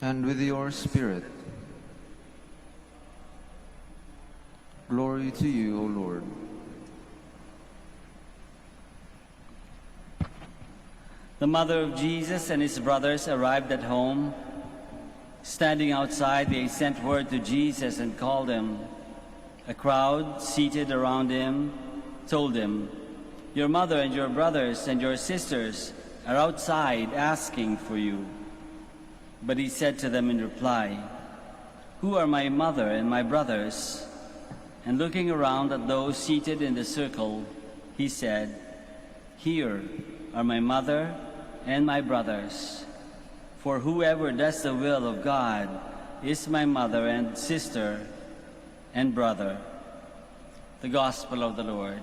and with your spirit. Glory to you, O Lord. The mother of Jesus and his brothers arrived at home. Standing outside, they sent word to Jesus and called him. A crowd seated around him told him, "Your mother and your brothers and your sisters are outside asking for you." But he said to them in reply, "Who are my mother and my brothers?" And looking around at those seated in the circle, he said, "Here are my mother and my brothers. For whoever does the will of God is my mother and sister and brother." The Gospel of the Lord.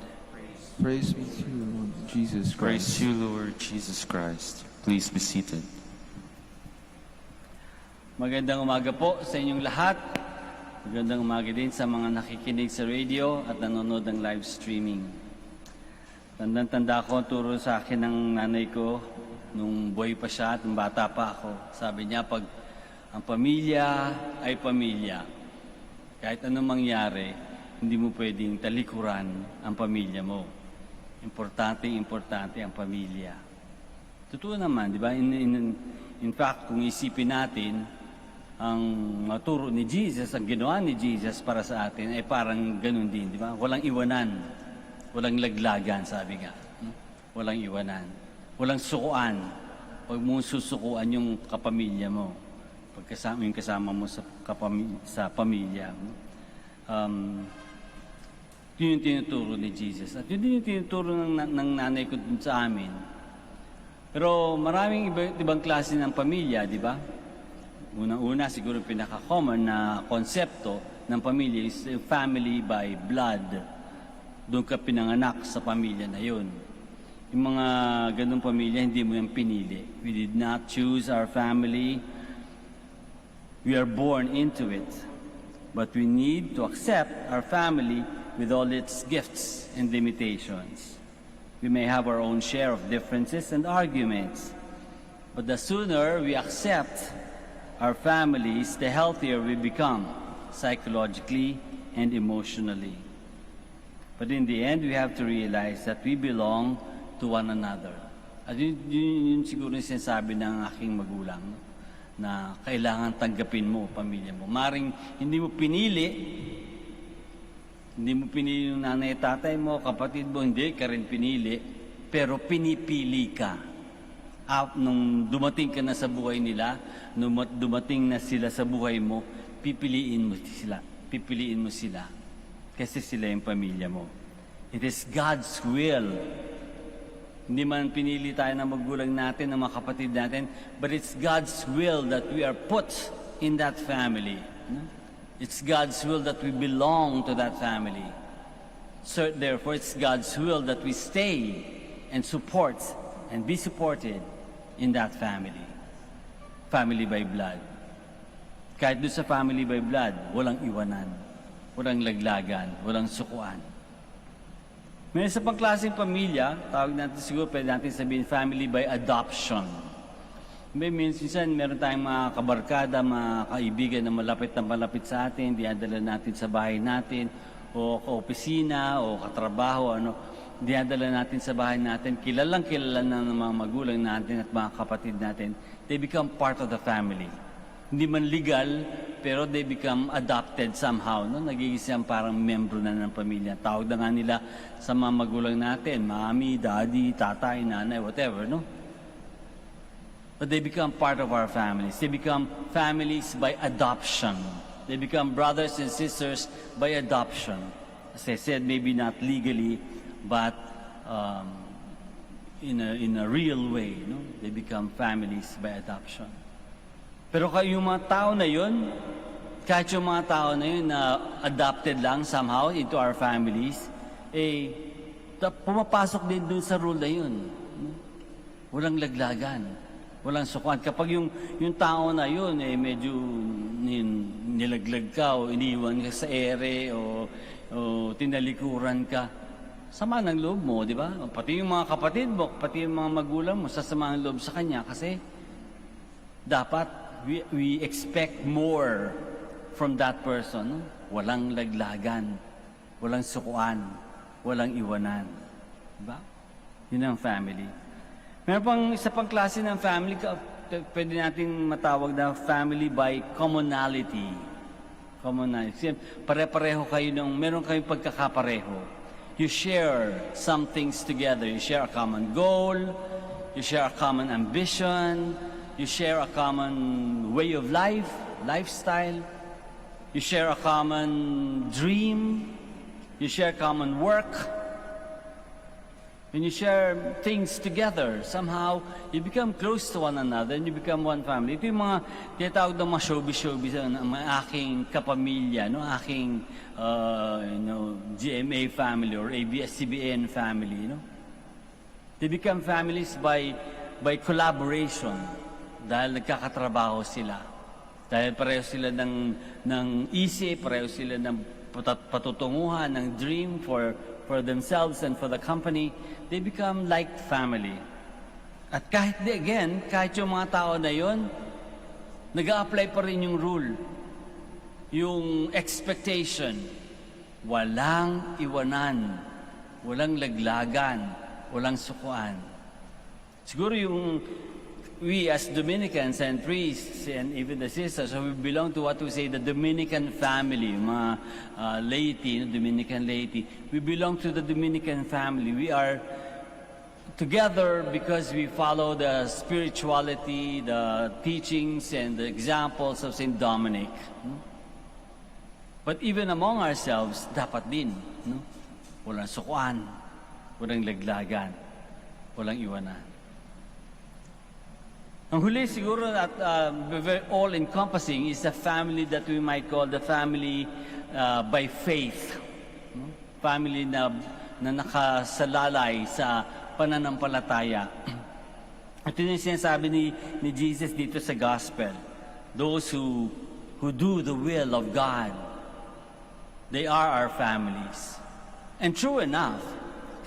Praise be to you, Lord Jesus Praise Christ. you, Lord Jesus Christ. Please be seated. Magandang umaga po sa inyong lahat. Magandang umaga din sa mga nakikinig sa radio at nanonood ng live streaming. Tandang-tanda ko, turo sa akin ng nanay ko nung buhay pa siya at nung bata pa ako. Sabi niya, pag ang pamilya ay pamilya, kahit anong mangyari, hindi mo pwedeng talikuran ang pamilya mo. Importante ang pamilya. Totoo naman, di ba? In fact, kung isipin natin, ang maturo ni Jesus, ang ginawa ni Jesus para sa atin, ay parang ganun din, di ba? Walang iwanan, walang laglagan, sabi nga. Walang iwanan. Walang sukuan. Huwag mong susukuan yung kapamilya mo. Pagkasama yung kasama mo sa pamilya. Yun yung tinuturo ni Jesus. At yun din yung tinuturo ng nanay ko dun sa amin. Pero maraming ibang klase ng pamilya, di ba? Unang-una, siguro pinaka-common na konsepto ng pamilya is family by blood. Doon ka pinanganak sa pamilya na yun. Yung mga ganung pamilya, hindi mo yung pinili. We did not choose our family. We are born into it. But we need to accept our family with all its gifts and limitations. We may have our own share of differences and arguments. But the sooner we accept our families, the healthier we become psychologically and emotionally. But in the end, we have to realize that we belong to one another. At yun siguro yung sinasabi ng aking magulang, na kailangan tanggapin mo pamilya mo. Maring hindi mo pinili yung nanay, tatay mo, kapatid mo, hindi ka rin pinili, pero pinipili ka. Nung dumating ka na sa buhay nila, nung dumating na sila sa buhay mo, pipiliin mo sila. Kasi sila yung pamilya mo. It is God's will. Hindi man pinili tayo ng magulang natin, ng mga kapatid natin, but it's God's will that we are put in that family. It's God's will that we belong to that family. So therefore, it's God's will that we stay and support and be supported in that family. Family by blood. Kahit doon sa family by blood, walang iwanan, walang laglagan, walang sukuan. May isa pang klaseng pamilya, tawag natin siguro, pwede natin sabihin family by adoption. Minsan meron tayong mga kabarkada, mga kaibigan na malapit sa atin, dinadala natin sa bahay natin, o kaopisina, o katrabaho, dinadala natin sa bahay natin, kilala ng mga magulang natin at mga kapatid natin. They become part of the family. Hindi man legal, pero they become adopted somehow. Nagiging parang membro na ng pamilya. Tawag na nga nila sa mga magulang natin, mami, daddy, tatay, nanay, whatever, no? But they become part of our families. They become families by adoption. They become brothers and sisters by adoption. As I said, maybe not legally, but in a real way, no? They become families by adoption. Pero yung mga tao na yun, kahit yung mga tao na yun na adopted lang somehow into our families, pumapasok din dun sa rule na yun. Walang laglagan, walang sukuan. Kapag yung tao na yun, medyo nilaglag ka o iniwan ka sa ere o tinalikuran ka, sama ng loob mo, di ba? Pati yung mga kapatid mo, pati yung mga magulang mo, sasama ng loob sa kanya kasi dapat we expect more from that person. No? Walang laglagan, walang sukuan, walang iwanan. Diba? Yun ang family. Meron pang isa pang klase ng family, pwede nating matawag na family by commonality. Commonality. Pare-pareho kayo meron kayong pagkakapareho. You share some things together. You share a common goal, you share a common ambition, you share a common way of life, lifestyle, you share a common dream, you share common work. When you share things together, somehow, you become close to one another and you become one family. Ito yung mga tinatawag ng mga showbiz, mga aking kapamilya, no? Aking GMA family or ABS-CBN family. No? They become families by collaboration dahil nagkakatrabaho sila. Dahil pareho sila ng isip, pareho sila ng patutunguhan, ng dream for themselves and for the company, they become like family. At kahit yung mga tao na yon, nag-a-apply pa rin yung rule, yung expectation, walang iwanan, walang laglagan, walang sukuan. Siguro we as Dominicans and priests and even the sisters, so we belong to what we say the Dominican family, mga laity, Dominican laity. We belong to the Dominican family. We are together because we follow the spirituality, the teachings, and the examples of Saint Dominic. But even among ourselves, dapat din, no? Walang sukuan, walang laglagan, walang iwanan. Ang huli siguro at all-encompassing is the family that we might call the family by faith. Family na nakasalalay sa pananampalataya. Ito yung sinasabi ni Jesus dito sa Gospel. Those who do the will of God, they are our families. And true enough,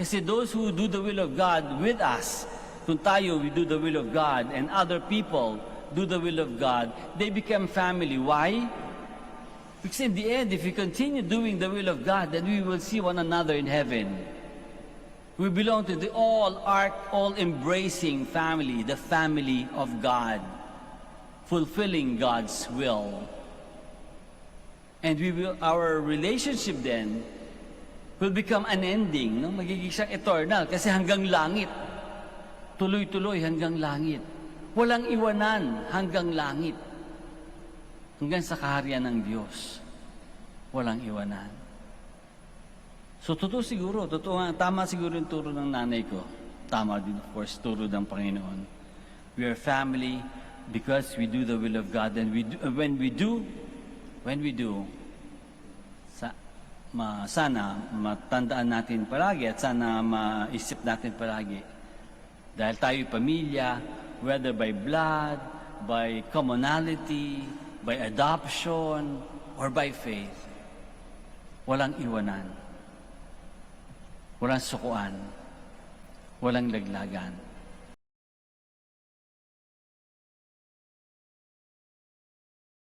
kasi those who do the will of God with us, kung tayo, we do the will of God, and other people do the will of God, they become family. Why? Because in the end, if we continue doing the will of God, then we will see one another in heaven. We belong to the all-embracing family, the family of God, fulfilling God's will. And our relationship then will become unending, no? Magiging siyang eternal, kasi hanggang langit. Tuloy-tuloy hanggang langit. Walang iwanan hanggang langit. Hanggang sa kaharian ng Diyos. Walang iwanan. So, tama siguro yung turo ng nanay ko. Tama din, of course, turo ng Panginoon. We are family because we do the will of God. And when we do, sana matandaan natin palagi at sana maisip natin palagi. Dahil tayo'y pamilya, whether by blood, by commonality, by adoption, or by faith, walang iwanan, walang sukuan, walang laglagan.